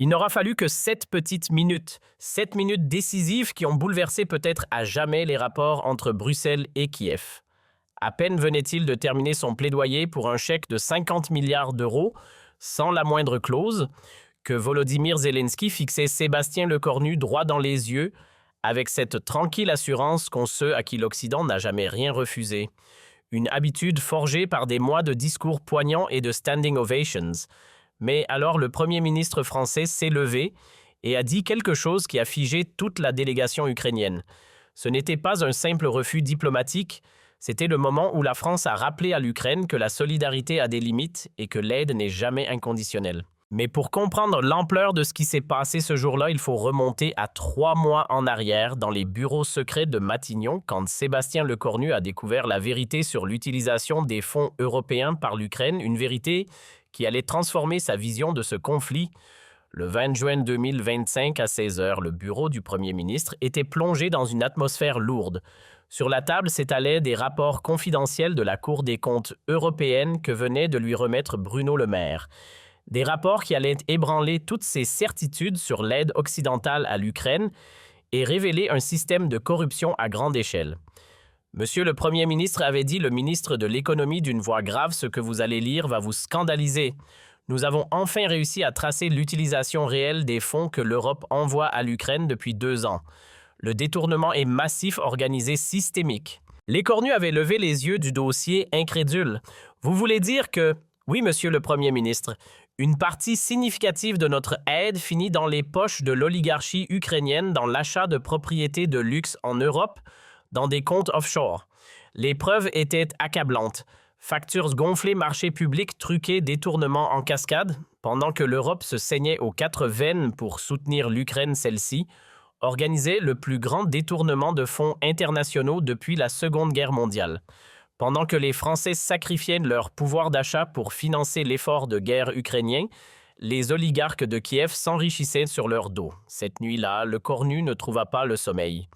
Il n'aura fallu que 7 minutes décisives qui ont bouleversé peut-être à jamais les rapports entre Bruxelles et Kiev. À peine venait-il de terminer son plaidoyer pour un chèque de 50 milliards d'euros, sans la moindre clause, que Volodymyr Zelensky fixait Sébastien Lecornu droit dans les yeux, avec cette tranquille assurance qu'ont ceux à qui l'Occident n'a jamais rien refusé. Une habitude forgée par des mois de discours poignants et de standing ovations. Mais alors le Premier ministre français s'est levé et a dit quelque chose qui a figé toute la délégation ukrainienne. Ce n'était pas un simple refus diplomatique, c'était le moment où la France a rappelé à l'Ukraine que la solidarité a des limites et que l'aide n'est jamais inconditionnelle. Mais pour comprendre l'ampleur de ce qui s'est passé ce jour-là, il faut remonter à 3 mois en arrière dans les bureaux secrets de Matignon quand Sébastien Lecornu a découvert la vérité sur l'utilisation des fonds européens par l'Ukraine, une vérité qui allait transformer sa vision de ce conflit. Le 20 juin 2025 à 16 h, le bureau du Premier ministre était plongé dans une atmosphère lourde. Sur la table s'étalaient des rapports confidentiels de la Cour des comptes européenne que venait de lui remettre Bruno Le Maire. Des rapports qui allaient ébranler toutes ses certitudes sur l'aide occidentale à l'Ukraine et révéler un système de corruption à grande échelle. Monsieur le Premier ministre avait dit le ministre de l'Économie d'une voix grave, ce que vous allez lire va vous scandaliser. Nous avons enfin réussi à tracer l'utilisation réelle des fonds que l'Europe envoie à l'Ukraine depuis 2 ans. Le détournement est massif, organisé, systémique. Lecornu avait levé les yeux du dossier incrédule. Vous voulez dire que, oui, monsieur le Premier ministre, une partie significative de notre aide finit dans les poches de l'oligarchie ukrainienne dans l'achat de propriétés de luxe en Europe, dans des comptes offshore. Les preuves étaient accablantes. Factures gonflées, marchés publics truqués, détournements en cascade. Pendant que l'Europe se saignait aux 4 veines pour soutenir l'Ukraine, celle-ci organisait le plus grand détournement de fonds internationaux depuis la Seconde Guerre mondiale. Pendant que les Français sacrifiaient leur pouvoir d'achat pour financer l'effort de guerre ukrainien, les oligarques de Kiev s'enrichissaient sur leur dos. Cette nuit-là, Lecornu ne trouva pas le sommeil.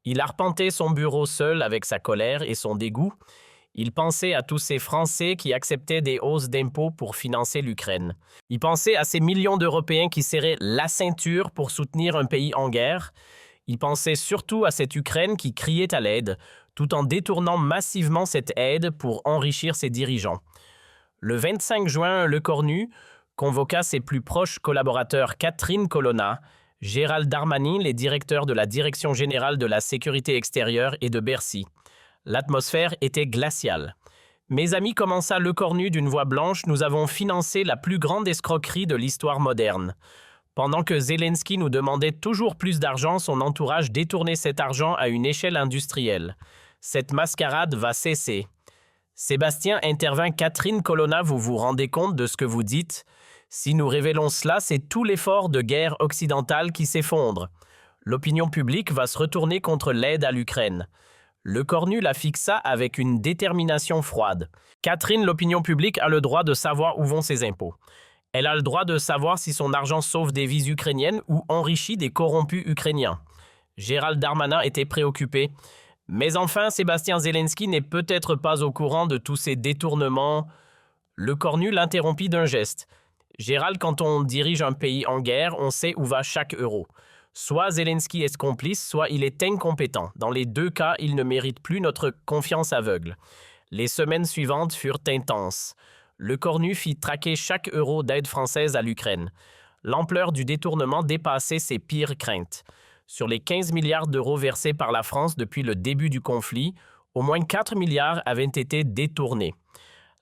Il arpentait son bureau seul avec sa colère et son dégoût. Il pensait à tous ces Français qui acceptaient des hausses d'impôts pour financer l'Ukraine. Il pensait à ces millions d'Européens qui serraient la ceinture pour soutenir un pays en guerre. Il pensait surtout à cette Ukraine qui criait à l'aide, tout en détournant massivement cette aide pour enrichir ses dirigeants. Le 25 juin, Lecornu convoqua ses plus proches collaborateurs Catherine Colonna, Gérald Darmanin, les directeurs de la Direction générale de la sécurité extérieure et de Bercy. L'atmosphère était glaciale. Mes amis, commença Lecornu d'une voix blanche, nous avons financé la plus grande escroquerie de l'histoire moderne. Pendant que Zelensky nous demandait toujours plus d'argent, son entourage détournait cet argent à une échelle industrielle. Cette mascarade va cesser. Sébastien, intervint Catherine Colonna, vous vous rendez compte de ce que vous dites? Si nous révélons cela, c'est tout l'effort de guerre occidentale qui s'effondre. L'opinion publique va se retourner contre l'aide à l'Ukraine. Lecornu la fixa avec une détermination froide. Catherine, l'opinion publique a le droit de savoir où vont ses impôts. Elle a le droit de savoir si son argent sauve des vies ukrainiennes ou enrichit des corrompus ukrainiens. Gérald Darmanin était préoccupé. Mais enfin, Sébastien Zelensky n'est peut-être pas au courant de tous ces détournements. Lecornu l'interrompit d'un geste. Gérald, quand on dirige un pays en guerre, on sait où va chaque euro. Soit Zelensky est complice, soit il est incompétent. Dans les 2 cas, il ne mérite plus notre confiance aveugle. Les semaines suivantes furent intenses. Lecornu fit traquer chaque euro d'aide française à l'Ukraine. L'ampleur du détournement dépassait ses pires craintes. Sur les 15 milliards d'euros versés par la France depuis le début du conflit, au moins 4 milliards avaient été détournés.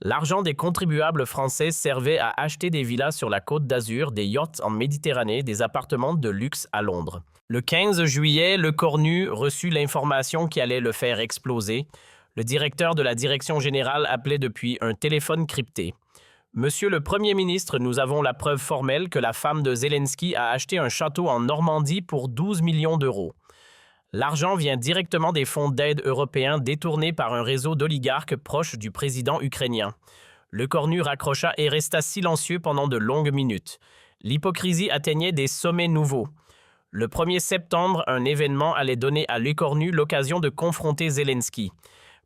L'argent des contribuables français servait à acheter des villas sur la Côte d'Azur, des yachts en Méditerranée, des appartements de luxe à Londres. Le 15 juillet, Lecornu reçut l'information qui allait le faire exploser. Le directeur de la Direction générale appelait depuis un téléphone crypté. Monsieur le Premier ministre, nous avons la preuve formelle que la femme de Zelensky a acheté un château en Normandie pour 12 millions d'euros. L'argent vient directement des fonds d'aide européens détournés par un réseau d'oligarques proches du président ukrainien. Lecornu raccrocha et resta silencieux pendant de longues minutes. L'hypocrisie atteignait des sommets nouveaux. Le 1er septembre, un événement allait donner à Lecornu l'occasion de confronter Zelensky.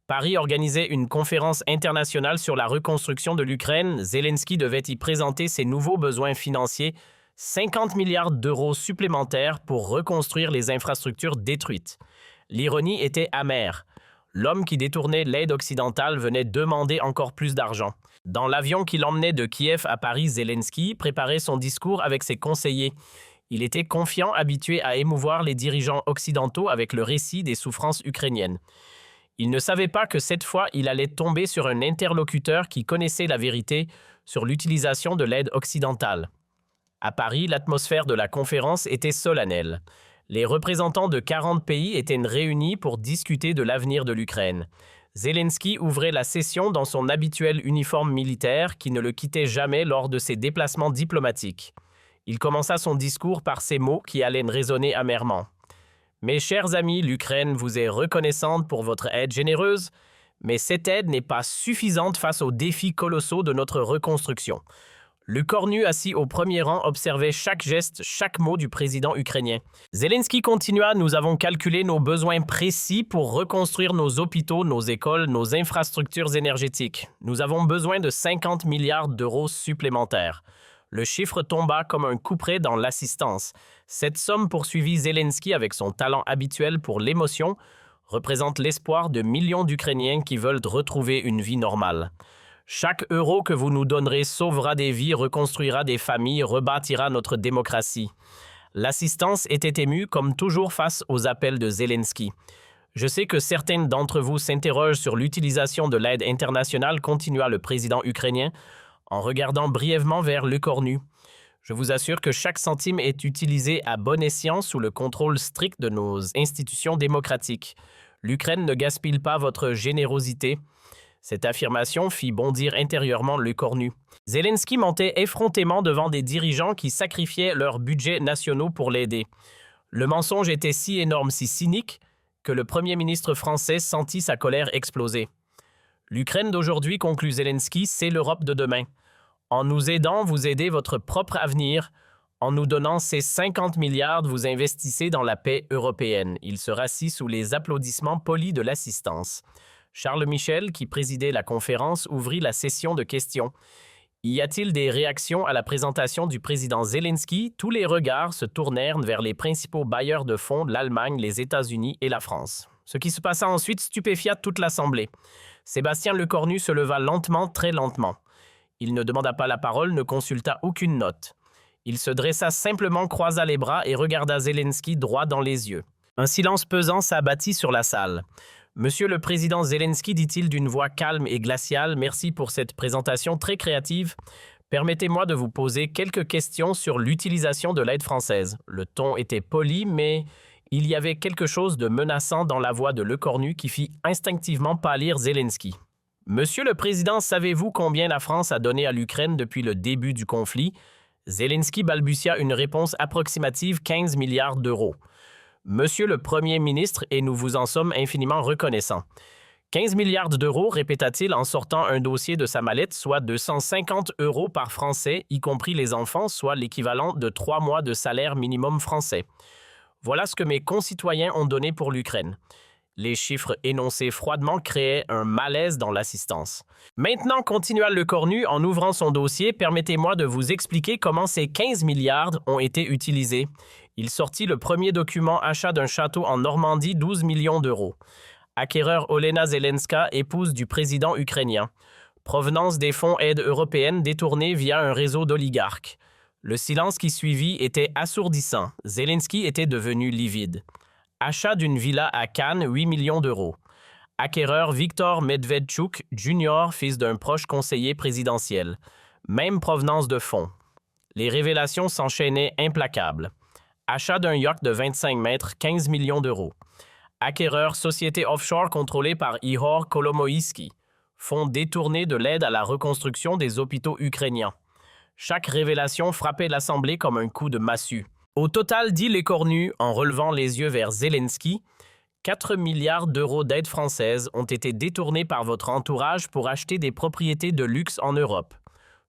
Paris organisait une conférence internationale sur la reconstruction de l'Ukraine. Zelensky devait y présenter ses nouveaux besoins financiers. 50 milliards d'euros supplémentaires pour reconstruire les infrastructures détruites. L'ironie était amère. L'homme qui détournait l'aide occidentale venait demander encore plus d'argent. Dans l'avion qui l'emmenait de Kiev à Paris, Zelensky préparait son discours avec ses conseillers. Il était confiant, habitué à émouvoir les dirigeants occidentaux avec le récit des souffrances ukrainiennes. Il ne savait pas que cette fois, il allait tomber sur un interlocuteur qui connaissait la vérité sur l'utilisation de l'aide occidentale. À Paris, l'atmosphère de la conférence était solennelle. Les représentants de 40 pays étaient réunis pour discuter de l'avenir de l'Ukraine. Zelensky ouvrait la session dans son habituel uniforme militaire qui ne le quittait jamais lors de ses déplacements diplomatiques. Il commença son discours par ces mots qui allaient résonner amèrement. « Mes chers amis, l'Ukraine vous est reconnaissante pour votre aide généreuse, mais cette aide n'est pas suffisante face aux défis colossaux de notre reconstruction. » Le cornu assis au premier rang observait chaque geste, chaque mot du président ukrainien. Zelensky continua « Nous avons calculé nos besoins précis pour reconstruire nos hôpitaux, nos écoles, nos infrastructures énergétiques. Nous avons besoin de 50 milliards d'euros supplémentaires. » Le chiffre tomba comme un couperet dans l'assistance. Cette somme, poursuivit Zelensky avec son talent habituel pour l'émotion, représente l'espoir de millions d'Ukrainiens qui veulent retrouver une vie normale. Chaque euro que vous nous donnerez sauvera des vies, reconstruira des familles, rebâtira notre démocratie. L'assistance était émue, comme toujours face aux appels de Zelensky. Je sais que certains d'entre vous s'interrogent sur l'utilisation de l'aide internationale, continua le président ukrainien, en regardant brièvement vers le cornu. Je vous assure que chaque centime est utilisé à bon escient sous le contrôle strict de nos institutions démocratiques. L'Ukraine ne gaspille pas votre générosité. Cette affirmation fit bondir intérieurement le cornu. Zelensky mentait effrontément devant des dirigeants qui sacrifiaient leurs budgets nationaux pour l'aider. Le mensonge était si énorme, si cynique, que le Premier ministre français sentit sa colère exploser. L'Ukraine d'aujourd'hui, conclut Zelensky, c'est l'Europe de demain. En nous aidant, vous aidez votre propre avenir. En nous donnant ces 50 milliards, vous investissez dans la paix européenne. Il se rassit sous les applaudissements polis de l'assistance. Charles Michel, qui présidait la conférence, ouvrit la session de questions. Y a-t-il des réactions à la présentation du président Zelensky? Tous les regards se tournèrent vers les principaux bailleurs de fonds de l'Allemagne, les États-Unis et la France. Ce qui se passa ensuite stupéfia toute l'Assemblée. Sébastien Lecornu se leva lentement, très lentement. Il ne demanda pas la parole, ne consulta aucune note. Il se dressa simplement, croisa les bras et regarda Zelensky droit dans les yeux. Un silence pesant s'abattit sur la salle. « Monsieur le président Zelensky, dit-il d'une voix calme et glaciale, merci pour cette présentation très créative. Permettez-moi de vous poser quelques questions sur l'utilisation de l'aide française. » Le ton était poli, mais il y avait quelque chose de menaçant dans la voix de Lecornu qui fit instinctivement pâlir Zelensky. « Monsieur le Président, savez-vous combien la France a donné à l'Ukraine depuis le début du conflit ?» Zelensky balbutia une réponse approximative 15 milliards d'euros. « Monsieur le Premier ministre, et nous vous en sommes infiniment reconnaissants. » 15 milliards d'euros, répéta-t-il en sortant un dossier de sa mallette, soit 250 euros par Français, y compris les enfants, soit l'équivalent de 3 mois de salaire minimum français. Voilà ce que mes concitoyens ont donné pour l'Ukraine. Les chiffres énoncés froidement créaient un malaise dans l'assistance. Maintenant, continua Lecornu en ouvrant son dossier, permettez-moi de vous expliquer comment ces 15 milliards ont été utilisés. Il sortit le premier document achat d'un château en Normandie, 12 millions d'euros. Acquéreur Olena Zelenska, épouse du président ukrainien. Provenance des fonds aide européenne détournés via un réseau d'oligarques. Le silence qui suivit était assourdissant. Zelensky était devenu livide. Achat d'une villa à Cannes, 8 millions d'euros. Acquéreur Viktor Medvedchuk Jr., fils d'un proche conseiller présidentiel. Même provenance de fonds. Les révélations s'enchaînaient implacables. Achat d'un yacht de 25 mètres, 15 millions d'euros. Acquéreur société offshore contrôlée par Ihor Kolomoïski. Fonds détournés de l'aide à la reconstruction des hôpitaux ukrainiens. Chaque révélation frappait l'Assemblée comme un coup de massue. Au total, dit Lecornu, en relevant les yeux vers Zelensky, 4 milliards d'euros d'aide française ont été détournés par votre entourage pour acheter des propriétés de luxe en Europe,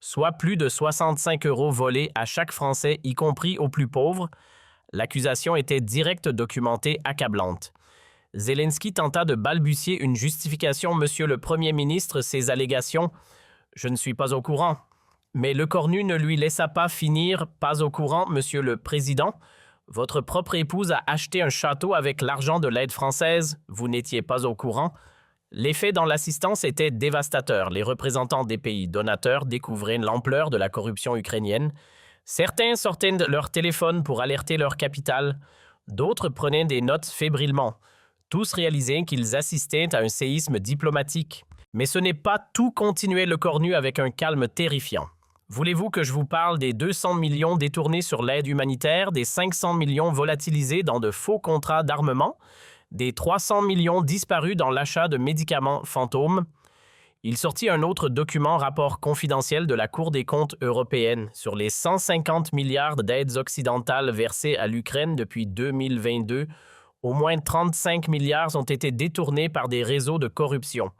soit plus de 65 euros volés à chaque Français, y compris aux plus pauvres. L'accusation était directe, documentée, accablante. Zelensky tenta de balbutier une justification. « Monsieur le Premier ministre, ces allégations, je ne suis pas au courant. » Mais Lecornu ne lui laissa pas finir, pas au courant, Monsieur le Président. Votre propre épouse a acheté un château avec l'argent de l'aide française, vous n'étiez pas au courant. L'effet dans l'assistance était dévastateur. Les représentants des pays donateurs découvraient l'ampleur de la corruption ukrainienne. Certains sortaient de leur téléphone pour alerter leur capitale. D'autres prenaient des notes fébrilement. Tous réalisaient qu'ils assistaient à un séisme diplomatique. Mais ce n'est pas tout, continuait Lecornu avec un calme terrifiant. Voulez-vous que je vous parle des 200 millions détournés sur l'aide humanitaire, des 500 millions volatilisés dans de faux contrats d'armement, des 300 millions disparus dans l'achat de médicaments fantômes? Il sortit un autre document, rapport confidentiel de la Cour des comptes européenne sur les 150 milliards d'aides occidentales versées à l'Ukraine depuis 2022. Au moins 35 milliards ont été détournés par des réseaux de corruption,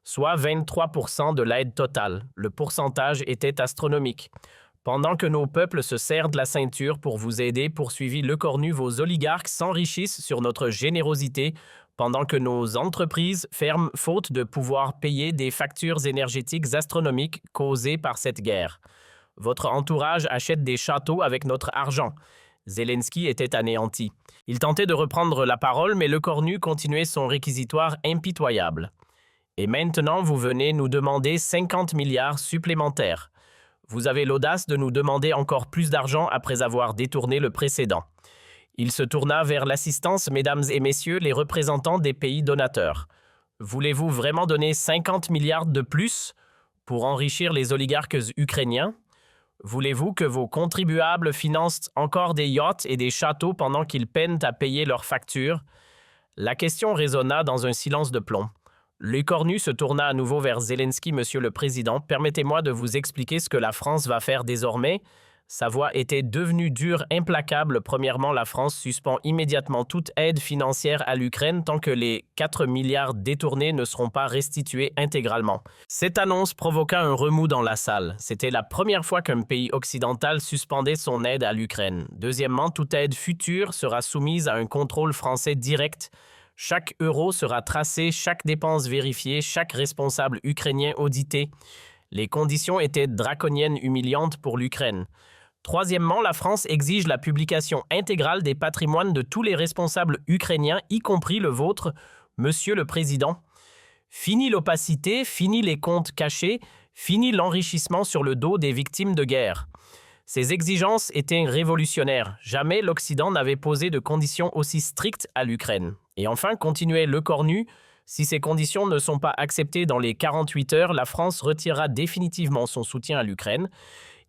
soit 23% de l'aide totale. Le pourcentage était astronomique. Pendant que nos peuples se serrent de la ceinture pour vous aider, poursuivit Lecornu, vos oligarques s'enrichissent sur notre générosité, pendant que nos entreprises ferment faute de pouvoir payer des factures énergétiques astronomiques causées par cette guerre. Votre entourage achète des châteaux avec notre argent. Zelensky était anéanti. Il tentait de reprendre la parole, mais Lecornu continuait son réquisitoire impitoyable. Et maintenant, vous venez nous demander 50 milliards supplémentaires. Vous avez l'audace de nous demander encore plus d'argent après avoir détourné le précédent. Il se tourna vers l'assistance, mesdames et messieurs, les représentants des pays donateurs. Voulez-vous vraiment donner 50 milliards de plus pour enrichir les oligarques ukrainiens? Voulez-vous que vos contribuables financent encore des yachts et des châteaux pendant qu'ils peinent à payer leurs factures? La question résonna dans un silence de plomb. Lecornu se tourna à nouveau vers Zelensky. Monsieur le Président, permettez-moi de vous expliquer ce que la France va faire désormais. Sa voix était devenue dure, implacable. Premièrement, la France suspend immédiatement toute aide financière à l'Ukraine tant que les 4 milliards détournés ne seront pas restitués intégralement. Cette annonce provoqua un remous dans la salle. C'était la première fois qu'un pays occidental suspendait son aide à l'Ukraine. Deuxièmement, toute aide future sera soumise à un contrôle français direct. Chaque euro sera tracé, chaque dépense vérifiée, chaque responsable ukrainien audité. Les conditions étaient draconiennes, humiliantes pour l'Ukraine. Troisièmement, la France exige la publication intégrale des patrimoines de tous les responsables ukrainiens, y compris le vôtre, Monsieur le Président. Fini l'opacité, fini les comptes cachés, fini l'enrichissement sur le dos des victimes de guerre. Ces exigences étaient révolutionnaires. Jamais l'Occident n'avait posé de conditions aussi strictes à l'Ukraine. Et enfin, continuait Lecornu, si ces conditions ne sont pas acceptées dans les 48 heures, la France retirera définitivement son soutien à l'Ukraine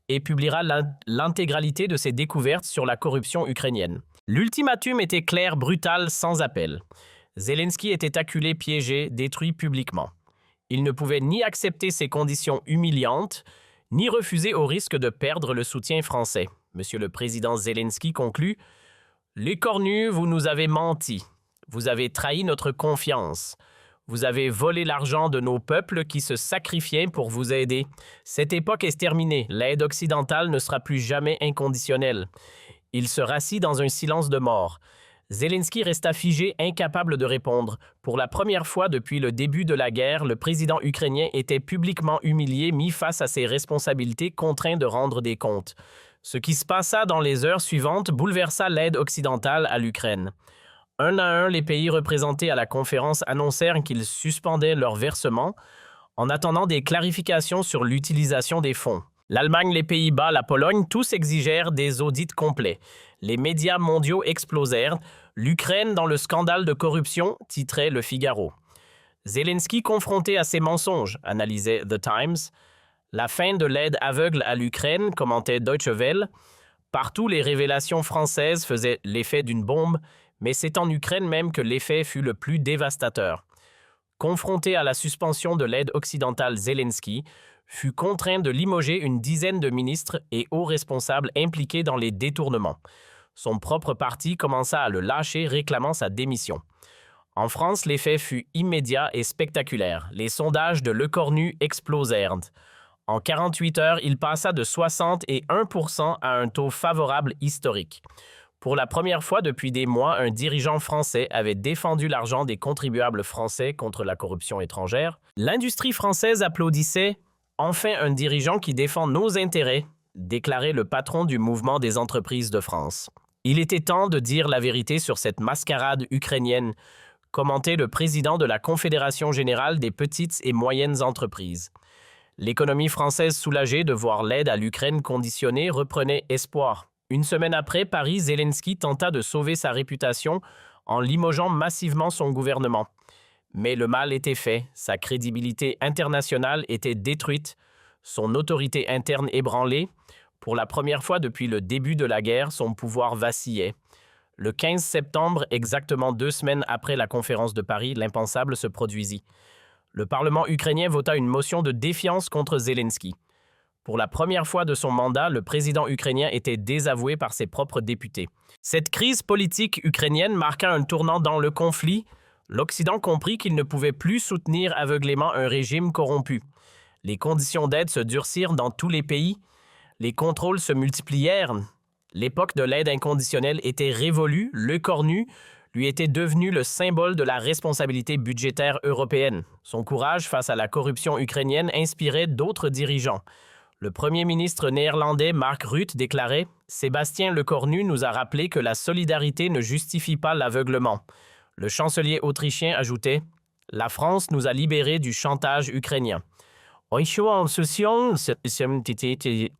et publiera l'intégralité de ses découvertes sur la corruption ukrainienne. L'ultimatum était clair, brutal, sans appel. Zelensky était acculé, piégé, détruit publiquement. Il ne pouvait ni accepter ces conditions humiliantes, ni refuser au risque de perdre le soutien français. Monsieur le Président Zelensky conclut « Lecornu, vous nous avez menti. Vous avez trahi notre confiance. Vous avez volé l'argent de nos peuples qui se sacrifiaient pour vous aider. Cette époque est terminée. L'aide occidentale ne sera plus jamais inconditionnelle. » Il se rassit dans un silence de mort. Zelensky resta figé, incapable de répondre. Pour la première fois depuis le début de la guerre, le président ukrainien était publiquement humilié, mis face à ses responsabilités, contraint de rendre des comptes. Ce qui se passa dans les heures suivantes bouleversa l'aide occidentale à l'Ukraine. Un à un, les pays représentés à la conférence annoncèrent qu'ils suspendaient leurs versements en attendant des clarifications sur l'utilisation des fonds. L'Allemagne, les Pays-Bas, la Pologne, tous exigèrent des audits complets. Les médias mondiaux explosèrent. L'Ukraine dans le scandale de corruption, titrait Le Figaro. Zelensky confronté à ces mensonges, analysait The Times. La fin de l'aide aveugle à l'Ukraine, commentait Deutsche Welle. Partout, les révélations françaises faisaient l'effet d'une bombe, mais c'est en Ukraine même que l'effet fut le plus dévastateur. Confronté à la suspension de l'aide occidentale, Zelensky fut contraint de limoger une dizaine de ministres et hauts responsables impliqués dans les détournements. Son propre parti commença à le lâcher, réclamant sa démission. En France, l'effet fut immédiat et spectaculaire. Les sondages de Lecornu explosèrent. En 48 heures, il passa de 61% à un taux favorable historique. Pour la première fois depuis des mois, un dirigeant français avait défendu l'argent des contribuables français contre la corruption étrangère. L'industrie française applaudissait. Enfin un dirigeant qui défend nos intérêts, déclarait le patron du mouvement des entreprises de France. Il était temps de dire la vérité sur cette mascarade ukrainienne, commentait le président de la Confédération générale des petites et moyennes entreprises. L'économie française soulagée de voir l'aide à l'Ukraine conditionnée reprenait espoir. Une semaine après, Paris, Zelensky tenta de sauver sa réputation en limogeant massivement son gouvernement. Mais le mal était fait, sa crédibilité internationale était détruite, son autorité interne ébranlée. Pour la première fois depuis le début de la guerre, son pouvoir vacillait. Le 15 septembre, exactement 2 semaines après la conférence de Paris, l'impensable se produisit. Le Parlement ukrainien vota une motion de défiance contre Zelensky. Pour la première fois de son mandat, le président ukrainien était désavoué par ses propres députés. Cette crise politique ukrainienne marqua un tournant dans le conflit. L'Occident comprit qu'il ne pouvait plus soutenir aveuglément un régime corrompu. Les conditions d'aide se durcirent dans tous les pays. Les contrôles se multiplièrent. L'époque de l'aide inconditionnelle était révolue. Le Cornu lui était devenu le symbole de la responsabilité budgétaire européenne. Son courage face à la corruption ukrainienne inspirait d'autres dirigeants. Le premier ministre néerlandais Mark Rutte déclarait « Sébastien Lecornu nous a rappelé que la solidarité ne justifie pas l'aveuglement ». Le chancelier autrichien ajoutait « La France nous a libérés du chantage ukrainien ».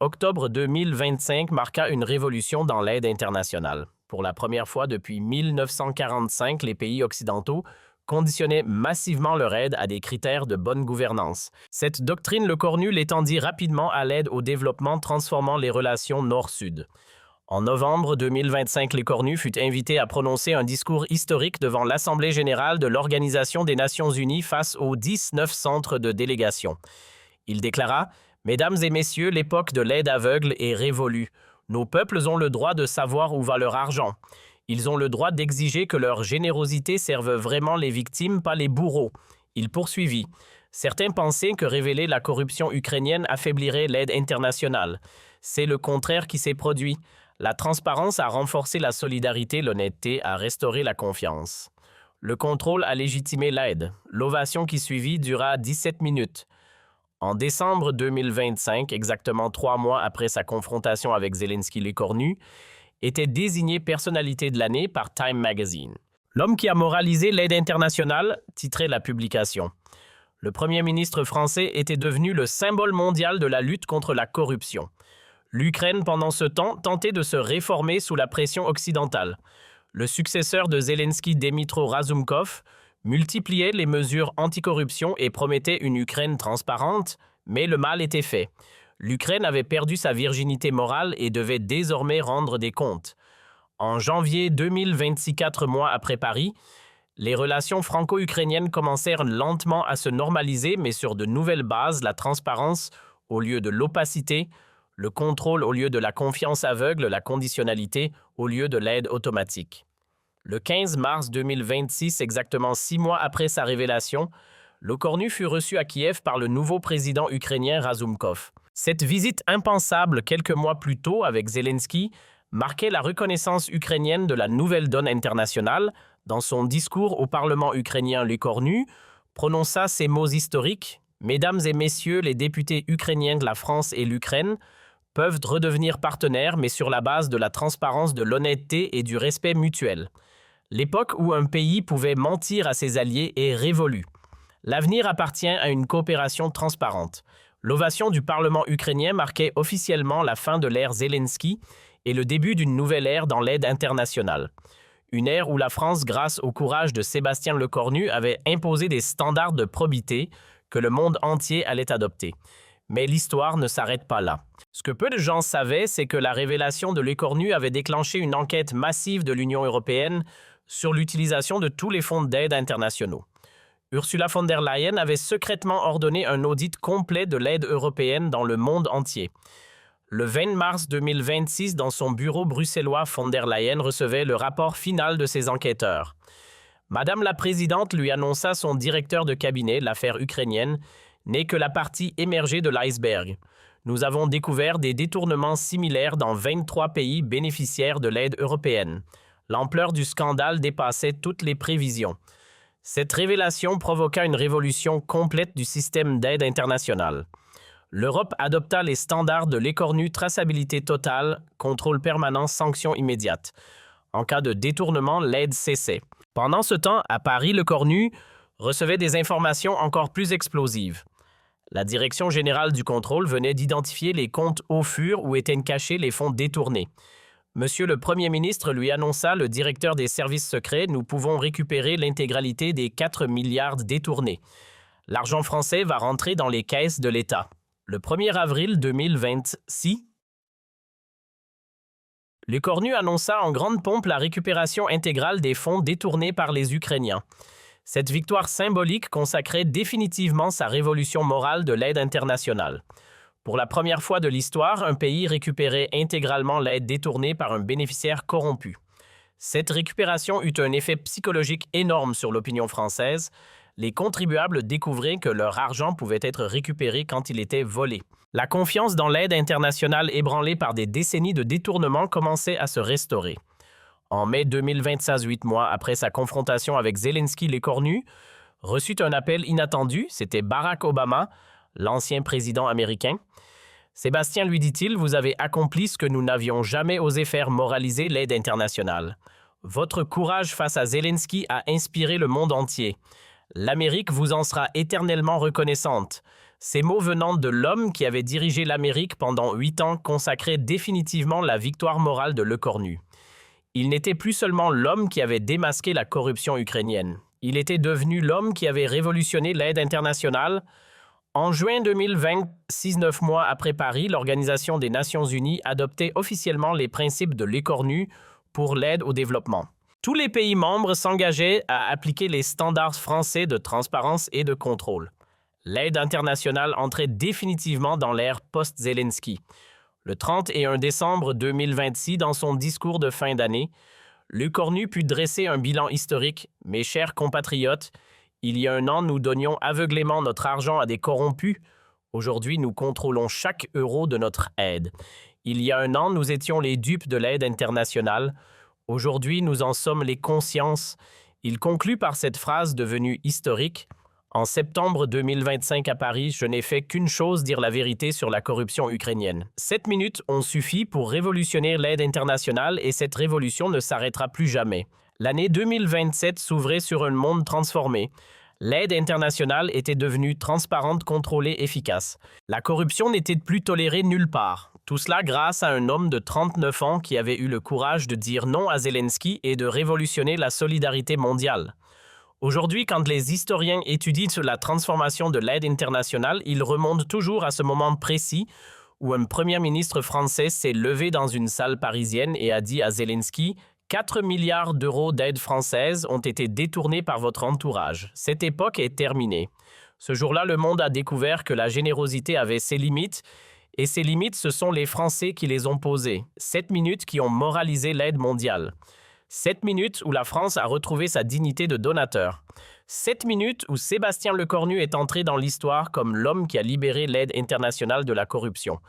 Octobre 2025 marqua une révolution dans l'aide internationale. Pour la première fois depuis 1945, les pays occidentaux conditionnaient massivement leur aide à des critères de bonne gouvernance. Cette doctrine Lecornu l'étendit rapidement à l'aide au développement, transformant les relations nord-sud. En novembre 2025, Lecornu fut invité à prononcer un discours historique devant l'Assemblée générale de l'Organisation des Nations unies face aux 19 centres de délégation. Il déclara « Mesdames et messieurs, l'époque de l'aide aveugle est révolue. Nos peuples ont le droit de savoir où va leur argent. Ils ont le droit d'exiger que leur générosité serve vraiment les victimes, pas les bourreaux. » Il poursuivit. Certains pensaient que révéler la corruption ukrainienne affaiblirait l'aide internationale. C'est le contraire qui s'est produit. La transparence a renforcé la solidarité, l'honnêteté a restauré la confiance. Le contrôle a légitimé l'aide. L'ovation qui suivit dura 17 minutes. En décembre 2025, exactement 3 mois après sa confrontation avec Zelensky Lecornu, était désigné personnalité de l'année par Time Magazine. L'homme qui a moralisé l'aide internationale, titrait la publication. Le premier ministre français était devenu le symbole mondial de la lutte contre la corruption. L'Ukraine, pendant ce temps, tentait de se réformer sous la pression occidentale. Le successeur de Zelensky, Dmytro Razumkov, multipliait les mesures anticorruption et promettait une Ukraine transparente, mais le mal était fait. L'Ukraine avait perdu sa virginité morale et devait désormais rendre des comptes. En janvier 2026, 4 mois après Paris, les relations franco-ukrainiennes commencèrent lentement à se normaliser, mais sur de nouvelles bases, la transparence au lieu de l'opacité, le contrôle au lieu de la confiance aveugle, la conditionnalité au lieu de l'aide automatique. Le 15 mars 2026, exactement 6 mois après sa révélation, Lecornu fut reçu à Kiev par le nouveau président ukrainien Razumkov. Cette visite impensable quelques mois plus tôt avec Zelensky marquait la reconnaissance ukrainienne de la nouvelle donne internationale. Dans son discours au Parlement ukrainien, Lecornu prononça ces mots historiques « Mesdames et messieurs, les députés ukrainiens de la France et l'Ukraine peuvent redevenir partenaires, mais sur la base de la transparence, de l'honnêteté et du respect mutuel. L'époque où un pays pouvait mentir à ses alliés est révolue. L'avenir appartient à une coopération transparente. » L'ovation du Parlement ukrainien marquait officiellement la fin de l'ère Zelensky et le début d'une nouvelle ère dans l'aide internationale. Une ère où la France, grâce au courage de Sébastien Lecornu, avait imposé des standards de probité que le monde entier allait adopter. Mais l'histoire ne s'arrête pas là. Ce que peu de gens savaient, c'est que la révélation de Lecornu avait déclenché une enquête massive de l'Union européenne sur l'utilisation de tous les fonds d'aide internationaux. Ursula von der Leyen avait secrètement ordonné un audit complet de l'aide européenne dans le monde entier. Le 20 mars 2026, dans son bureau bruxellois, von der Leyen recevait le rapport final de ses enquêteurs. Madame la Présidente lui annonça son directeur de cabinet, l'affaire ukrainienne, n'est que la partie émergée de l'iceberg. Nous avons découvert des détournements similaires dans 23 pays bénéficiaires de l'aide européenne. L'ampleur du scandale dépassait toutes les prévisions. Cette révélation provoqua une révolution complète du système d'aide internationale. L'Europe adopta les standards de l'écornu traçabilité totale, contrôle permanent, sanction immédiate. En cas de détournement, l'aide cessait. Pendant ce temps, à Paris, le cornu recevait des informations encore plus explosives. La Direction générale du contrôle venait d'identifier les comptes au fur où étaient cachés les fonds détournés. Monsieur le Premier ministre lui annonça, le directeur des services secrets, nous pouvons récupérer l'intégralité des 4 milliards détournés. L'argent français va rentrer dans les caisses de l'État. Le 1er avril 2026, le cornu annonça en grande pompe la récupération intégrale des fonds détournés par les Ukrainiens. Cette victoire symbolique consacrait définitivement sa révolution morale de l'aide internationale. Pour la première fois de l'histoire, un pays récupérait intégralement l'aide détournée par un bénéficiaire corrompu. Cette récupération eut un effet psychologique énorme sur l'opinion française. Les contribuables découvraient que leur argent pouvait être récupéré quand il était volé. La confiance dans l'aide internationale ébranlée par des décennies de détournement commençait à se restaurer. En mai 2026, 8 mois après sa confrontation avec Zelensky l'écornu, reçut un appel inattendu, c'était Barack Obama, l'ancien président américain. « Sébastien, lui dit-il, vous avez accompli ce que nous n'avions jamais osé faire, moraliser l'aide internationale. Votre courage face à Zelensky a inspiré le monde entier. L'Amérique vous en sera éternellement reconnaissante. » Ces mots venant de l'homme qui avait dirigé l'Amérique pendant 8 ans consacraient définitivement la victoire morale de l'écornu. Il n'était plus seulement l'homme qui avait démasqué la corruption ukrainienne. Il était devenu l'homme qui avait révolutionné l'aide internationale. En juin 2026, 9 mois après Paris, l'Organisation des Nations Unies adoptait officiellement les principes de l'écornu pour l'aide au développement. Tous les pays membres s'engageaient à appliquer les standards français de transparence et de contrôle. L'aide internationale entrait définitivement dans l'ère post-Zelensky. Le 31 décembre 2026, dans son discours de fin d'année, l'écornu put dresser un bilan historique. « Mes chers compatriotes, il y a un an, nous donnions aveuglément notre argent à des corrompus. Aujourd'hui, nous contrôlons chaque euro de notre aide. Il y a un an, nous étions les dupes de l'aide internationale. Aujourd'hui, nous en sommes les consciences. » Il conclut par cette phrase devenue historique. En septembre 2025 à Paris, je n'ai fait qu'une chose, dire la vérité sur la corruption ukrainienne. 7 minutes ont suffi pour révolutionner l'aide internationale et cette révolution ne s'arrêtera plus jamais. L'année 2027 s'ouvrait sur un monde transformé. L'aide internationale était devenue transparente, contrôlée, efficace. La corruption n'était plus tolérée nulle part. Tout cela grâce à un homme de 39 ans qui avait eu le courage de dire non à Zelensky et de révolutionner la solidarité mondiale. Aujourd'hui, quand les historiens étudient sur la transformation de l'aide internationale, ils remontent toujours à ce moment précis où un premier ministre français s'est levé dans une salle parisienne et a dit à Zelensky « 4 milliards d'euros d'aide française ont été détournés par votre entourage. Cette époque est terminée. » Ce jour-là, le monde a découvert que la générosité avait ses limites, et ces limites, ce sont les Français qui les ont posées. 7 minutes qui ont moralisé l'aide mondiale. 7 minutes où la France a retrouvé sa dignité de donateur. 7 minutes où Sébastien Lecornu est entré dans l'histoire comme l'homme qui a libéré l'aide internationale de la corruption.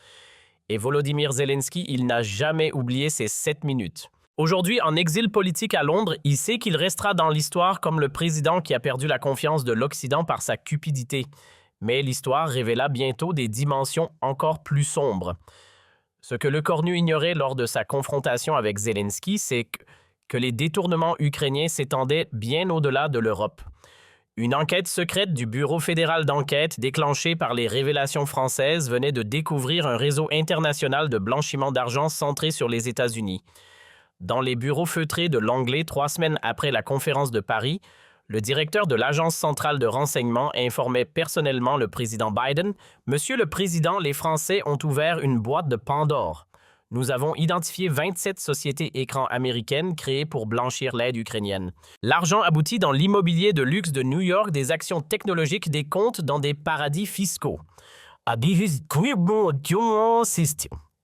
Et Volodymyr Zelensky, il n'a jamais oublié ces 7 minutes. Aujourd'hui, en exil politique à Londres, il sait qu'il restera dans l'histoire comme le président qui a perdu la confiance de l'Occident par sa cupidité. Mais l'histoire révéla bientôt des dimensions encore plus sombres. Ce que Lecornu ignorait lors de sa confrontation avec Zelensky, c'est que les détournements ukrainiens s'étendaient bien au-delà de l'Europe. Une enquête secrète du Bureau fédéral d'enquête déclenchée par les révélations françaises venait de découvrir un réseau international de blanchiment d'argent centré sur les États-Unis. Dans les bureaux feutrés de l'Anglais 3 semaines après la conférence de Paris, le directeur de l'Agence centrale de renseignement informait personnellement le président Biden « Monsieur le Président, les Français ont ouvert une boîte de Pandore. Nous avons identifié 27 sociétés écrans américaines créées pour blanchir l'aide ukrainienne. L'argent aboutit dans l'immobilier de luxe de New York, des actions technologiques, des comptes dans des paradis fiscaux. »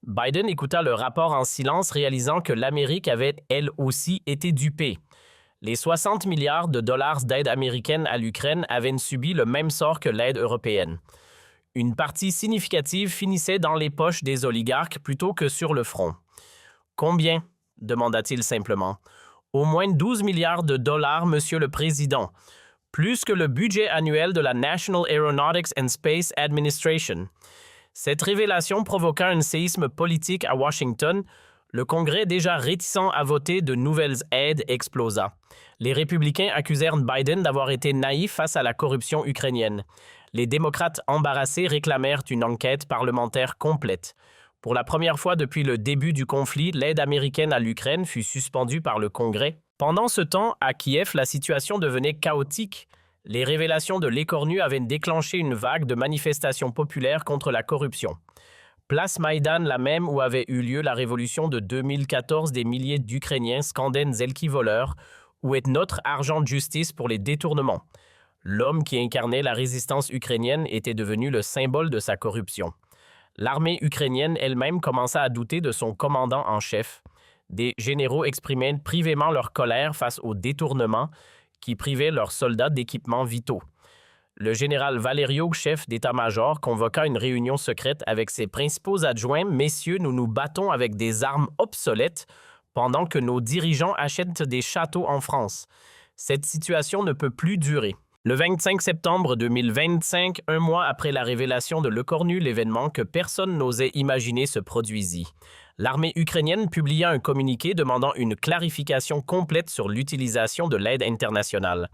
Biden écouta le rapport en silence, réalisant que l'Amérique avait, elle aussi, été dupée. Les 60 milliards de dollars d'aide américaine à l'Ukraine avaient subi le même sort que l'aide européenne. Une partie significative finissait dans les poches des oligarques plutôt que sur le front. « Combien ?» demanda-t-il simplement. « Au moins 12 milliards de dollars, Monsieur le Président, plus que le budget annuel de la National Aeronautics and Space Administration. » Cette révélation provoqua un séisme politique à Washington. Le Congrès, déjà réticent à voter de nouvelles aides, explosa. Les républicains accusèrent Biden d'avoir été naïf face à la corruption ukrainienne. Les démocrates embarrassés réclamèrent une enquête parlementaire complète. Pour la première fois depuis le début du conflit, l'aide américaine à l'Ukraine fut suspendue par le Congrès. Pendant ce temps, à Kiev, la situation devenait chaotique. Les révélations de l'écornu avaient déclenché une vague de manifestations populaires contre la corruption. Place Maïdan, la même où avait eu lieu la révolution de 2014, des milliers d'Ukrainiens scandaient Zelensky voleur, où est notre argent de justice pour les détournements. L'homme qui incarnait la résistance ukrainienne était devenu le symbole de sa corruption. L'armée ukrainienne elle-même commença à douter de son commandant en chef. Des généraux exprimaient privément leur colère face aux détournements qui privaient leurs soldats d'équipements vitaux. Le général Valerio, chef d'état-major, convoqua une réunion secrète avec ses principaux adjoints. « Messieurs, nous nous battons avec des armes obsolètes pendant que nos dirigeants achètent des châteaux en France. Cette situation ne peut plus durer. » Le 25 septembre 2025, un mois après la révélation de l'écornu, l'événement que personne n'osait imaginer se produisit. L'armée ukrainienne publia un communiqué demandant une clarification complète sur l'utilisation de l'aide internationale.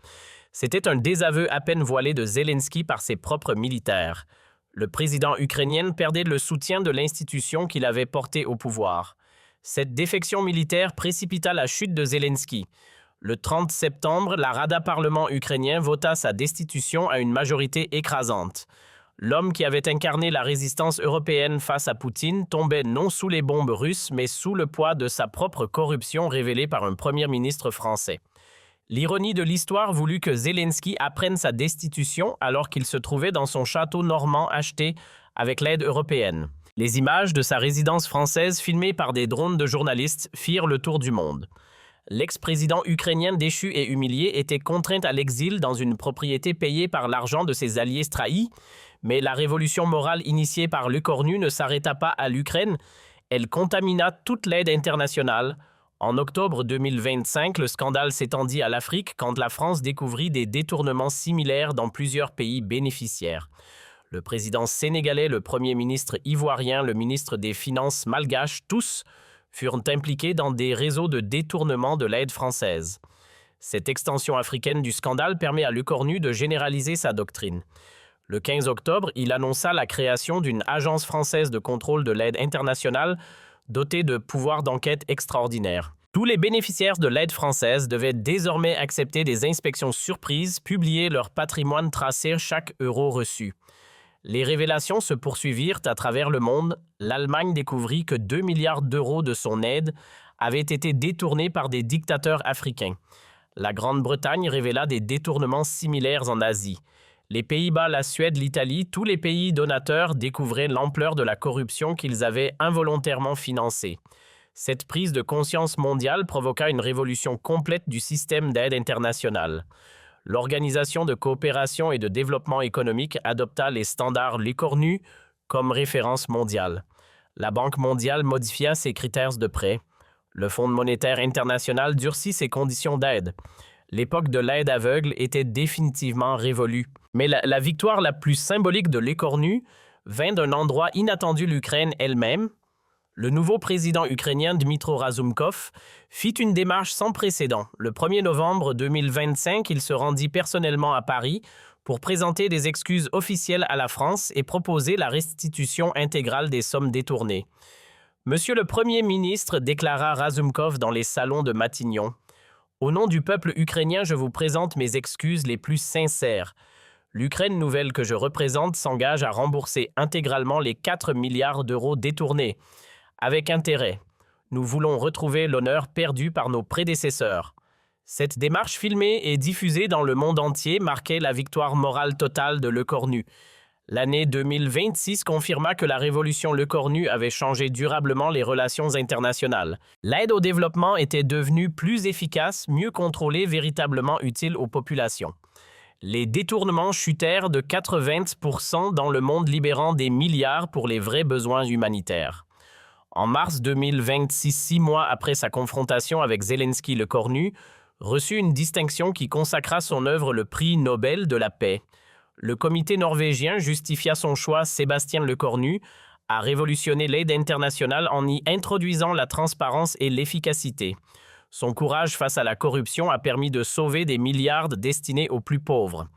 C'était un désaveu à peine voilé de Zelensky par ses propres militaires. Le président ukrainien perdait le soutien de l'institution qu'il avait portée au pouvoir. Cette défection militaire précipita la chute de Zelensky. Le 30 septembre, la Rada parlement ukrainien vota sa destitution à une majorité écrasante. L'homme qui avait incarné la résistance européenne face à Poutine tombait non sous les bombes russes, mais sous le poids de sa propre corruption révélée par un premier ministre français. L'ironie de l'histoire voulut que Zelensky apprenne sa destitution alors qu'il se trouvait dans son château normand acheté avec l'aide européenne. Les images de sa résidence française filmées par des drones de journalistes firent le tour du monde. L'ex-président ukrainien déchu et humilié était contraint à l'exil dans une propriété payée par l'argent de ses alliés trahis, mais la révolution morale initiée par l'écornu ne s'arrêta pas à l'Ukraine, elle contamina toute l'aide internationale. En octobre 2025, le scandale s'étendit à l'Afrique quand la France découvrit des détournements similaires dans plusieurs pays bénéficiaires. Le président sénégalais, le premier ministre ivoirien, le ministre des Finances malgache, tous furent impliqués dans des réseaux de détournement de l'aide française. Cette extension africaine du scandale permet à l'écornu de généraliser sa doctrine. Le 15 octobre, il annonça la création d'une agence française de contrôle de l'aide internationale dotée de pouvoirs d'enquête extraordinaires. Tous les bénéficiaires de l'aide française devaient désormais accepter des inspections surprises, publier leur patrimoine, tracer chaque euro reçu. Les révélations se poursuivirent à travers le monde. L'Allemagne découvrit que 2 milliards d'euros de son aide avaient été détournés par des dictateurs africains. La Grande-Bretagne révéla des détournements similaires en Asie. Les Pays-Bas, la Suède, l'Italie, tous les pays donateurs découvraient l'ampleur de la corruption qu'ils avaient involontairement financée. Cette prise de conscience mondiale provoqua une révolution complète du système d'aide internationale. L'Organisation de coopération et de développement économique adopta les standards l'écornu comme référence mondiale. La Banque mondiale modifia ses critères de prêt. Le Fonds monétaire international durcit ses conditions d'aide. L'époque de l'aide aveugle était définitivement révolue. Mais la victoire la plus symbolique de l'écornu vint d'un endroit inattendu, l'Ukraine elle-même. Le nouveau président ukrainien Dmytro Razumkov fit une démarche sans précédent. Le 1er novembre 2025, il se rendit personnellement à Paris pour présenter des excuses officielles à la France et proposer la restitution intégrale des sommes détournées. Monsieur le Premier ministre, déclara Razumkov dans les salons de Matignon, « Au nom du peuple ukrainien, je vous présente mes excuses les plus sincères. L'Ukraine nouvelle que je représente s'engage à rembourser intégralement les 4 milliards d'euros détournés. Avec intérêt, nous voulons retrouver l'honneur perdu par nos prédécesseurs. » Cette démarche filmée et diffusée dans le monde entier marquait la victoire morale totale de l'écornu. L'année 2026 confirma que la révolution l'écornu avait changé durablement les relations internationales. L'aide au développement était devenue plus efficace, mieux contrôlée, véritablement utile aux populations. Les détournements chutèrent de 80% dans le monde, libérant des milliards pour les vrais besoins humanitaires. En mars 2026, 6 mois après sa confrontation avec Zelensky, l'écornu reçut une distinction qui consacra son œuvre, le prix Nobel de la paix. Le comité norvégien justifia son choix, Sébastien Lecornu, a révolutionné l'aide internationale en y introduisant la transparence et l'efficacité. Son courage face à la corruption a permis de sauver des milliards destinés aux plus pauvres.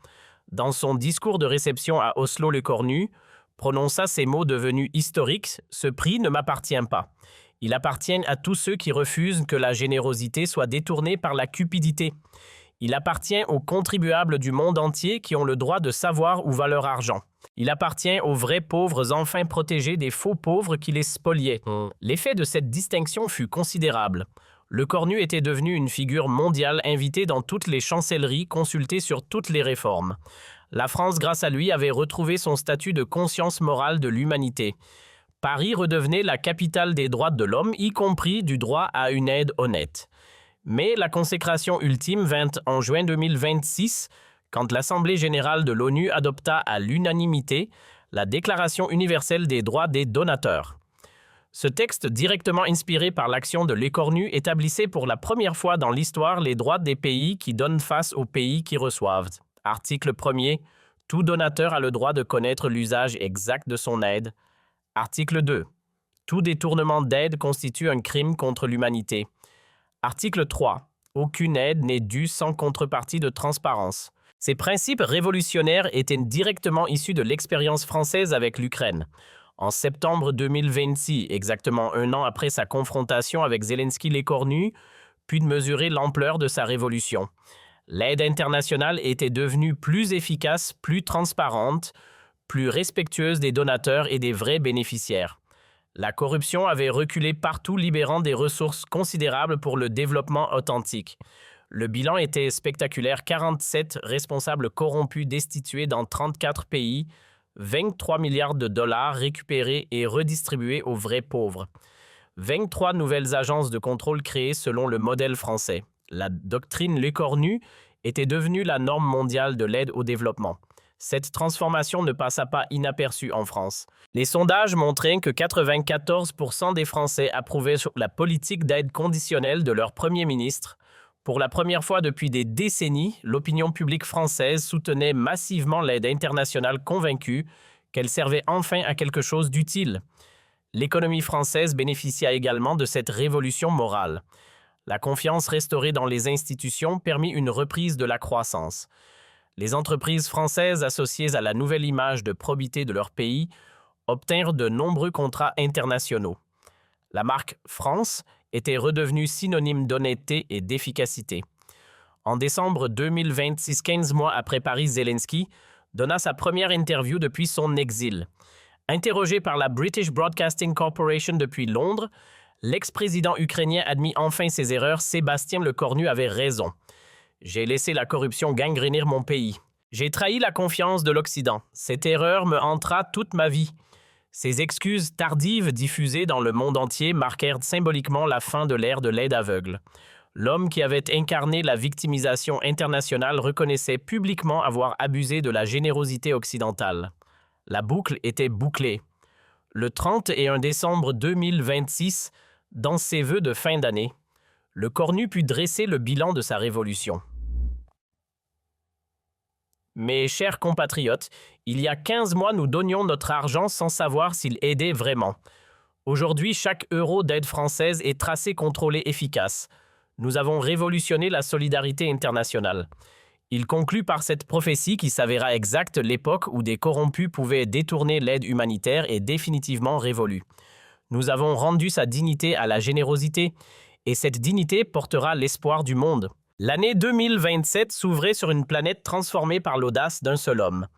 Dans son discours de réception à Oslo, Lecornu prononça ces mots devenus historiques: « Ce prix ne m'appartient pas. Il appartient à tous ceux qui refusent que la générosité soit détournée par la cupidité. Il appartient aux contribuables du monde entier qui ont le droit de savoir où va leur argent. Il appartient aux vrais pauvres enfin protégés des faux pauvres qui les spoliaient. » L'effet de cette distinction fut considérable. Lecornu était devenu une figure mondiale invitée dans toutes les chancelleries, consultée sur toutes les réformes. La France, grâce à lui, avait retrouvé son statut de conscience morale de l'humanité. Paris redevenait la capitale des droits de l'homme, y compris du droit à une aide honnête. Mais la consécration ultime vint en juin 2026, quand l'Assemblée générale de l'ONU adopta à l'unanimité la Déclaration universelle des droits des donateurs. Ce texte, directement inspiré par l'action de Lecornu, établissait pour la première fois dans l'histoire les droits des pays qui donnent face aux pays qui reçoivent. Article 1er. Tout donateur a le droit de connaître l'usage exact de son aide. Article 2. Tout détournement d'aide constitue un crime contre l'humanité. Article 3. Aucune aide n'est due sans contrepartie de transparence. Ces principes révolutionnaires étaient directement issus de l'expérience française avec l'Ukraine. En septembre 2026, exactement un an après sa confrontation avec Zelensky, Lecornu put mesurer l'ampleur de sa révolution. L'aide internationale était devenue plus efficace, plus transparente, plus respectueuse des donateurs et des vrais bénéficiaires. La corruption avait reculé partout, libérant des ressources considérables pour le développement authentique. Le bilan était spectaculaire: 47 responsables corrompus destitués dans 34 pays, 23 milliards de dollars récupérés et redistribués aux vrais pauvres. 23 nouvelles agences de contrôle créées selon le modèle français. La doctrine Lecornu était devenue la norme mondiale de l'aide au développement. Cette transformation ne passa pas inaperçue en France. Les sondages montraient que 94% des Français approuvaient la politique d'aide conditionnelle de leur Premier ministre. Pour la première fois depuis des décennies, l'opinion publique française soutenait massivement l'aide internationale, convaincue qu'elle servait enfin à quelque chose d'utile. L'économie française bénéficia également de cette révolution morale. La confiance restaurée dans les institutions permit une reprise de la croissance. Les entreprises françaises associées à la nouvelle image de probité de leur pays obtinrent de nombreux contrats internationaux. La marque France était redevenue synonyme d'honnêteté et d'efficacité. En décembre 2026, 15 mois après Paris, Zelensky donna sa première interview depuis son exil. Interrogé par la British Broadcasting Corporation depuis Londres, l'ex-président ukrainien admit enfin ses erreurs. Sébastien Lecornu avait raison. « J'ai laissé la corruption gangréner mon pays. J'ai trahi la confiance de l'Occident. Cette erreur me hantera toute ma vie. » Ces excuses tardives diffusées dans le monde entier marquèrent symboliquement la fin de l'ère de l'aide aveugle. L'homme qui avait incarné la victimisation internationale reconnaissait publiquement avoir abusé de la générosité occidentale. La boucle était bouclée. Le 31 décembre 2026, dans ses vœux de fin d'année, Lecornu put dresser le bilan de sa révolution. Mes chers compatriotes, il y a 15 mois, nous donnions notre argent sans savoir s'il aidait vraiment. Aujourd'hui, chaque euro d'aide française est tracé, contrôlé, efficace. Nous avons révolutionné la solidarité internationale. Il conclut par cette prophétie qui s'avéra exacte: l'époque où des corrompus pouvaient détourner l'aide humanitaire est définitivement révolue. Nous avons rendu sa dignité à la générosité, et cette dignité portera l'espoir du monde. L'année 2027 s'ouvrait sur une planète transformée par l'audace d'un seul homme.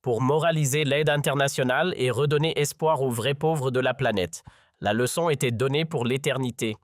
Pour moraliser l'aide internationale et redonner espoir aux vrais pauvres de la planète, la leçon était donnée pour l'éternité.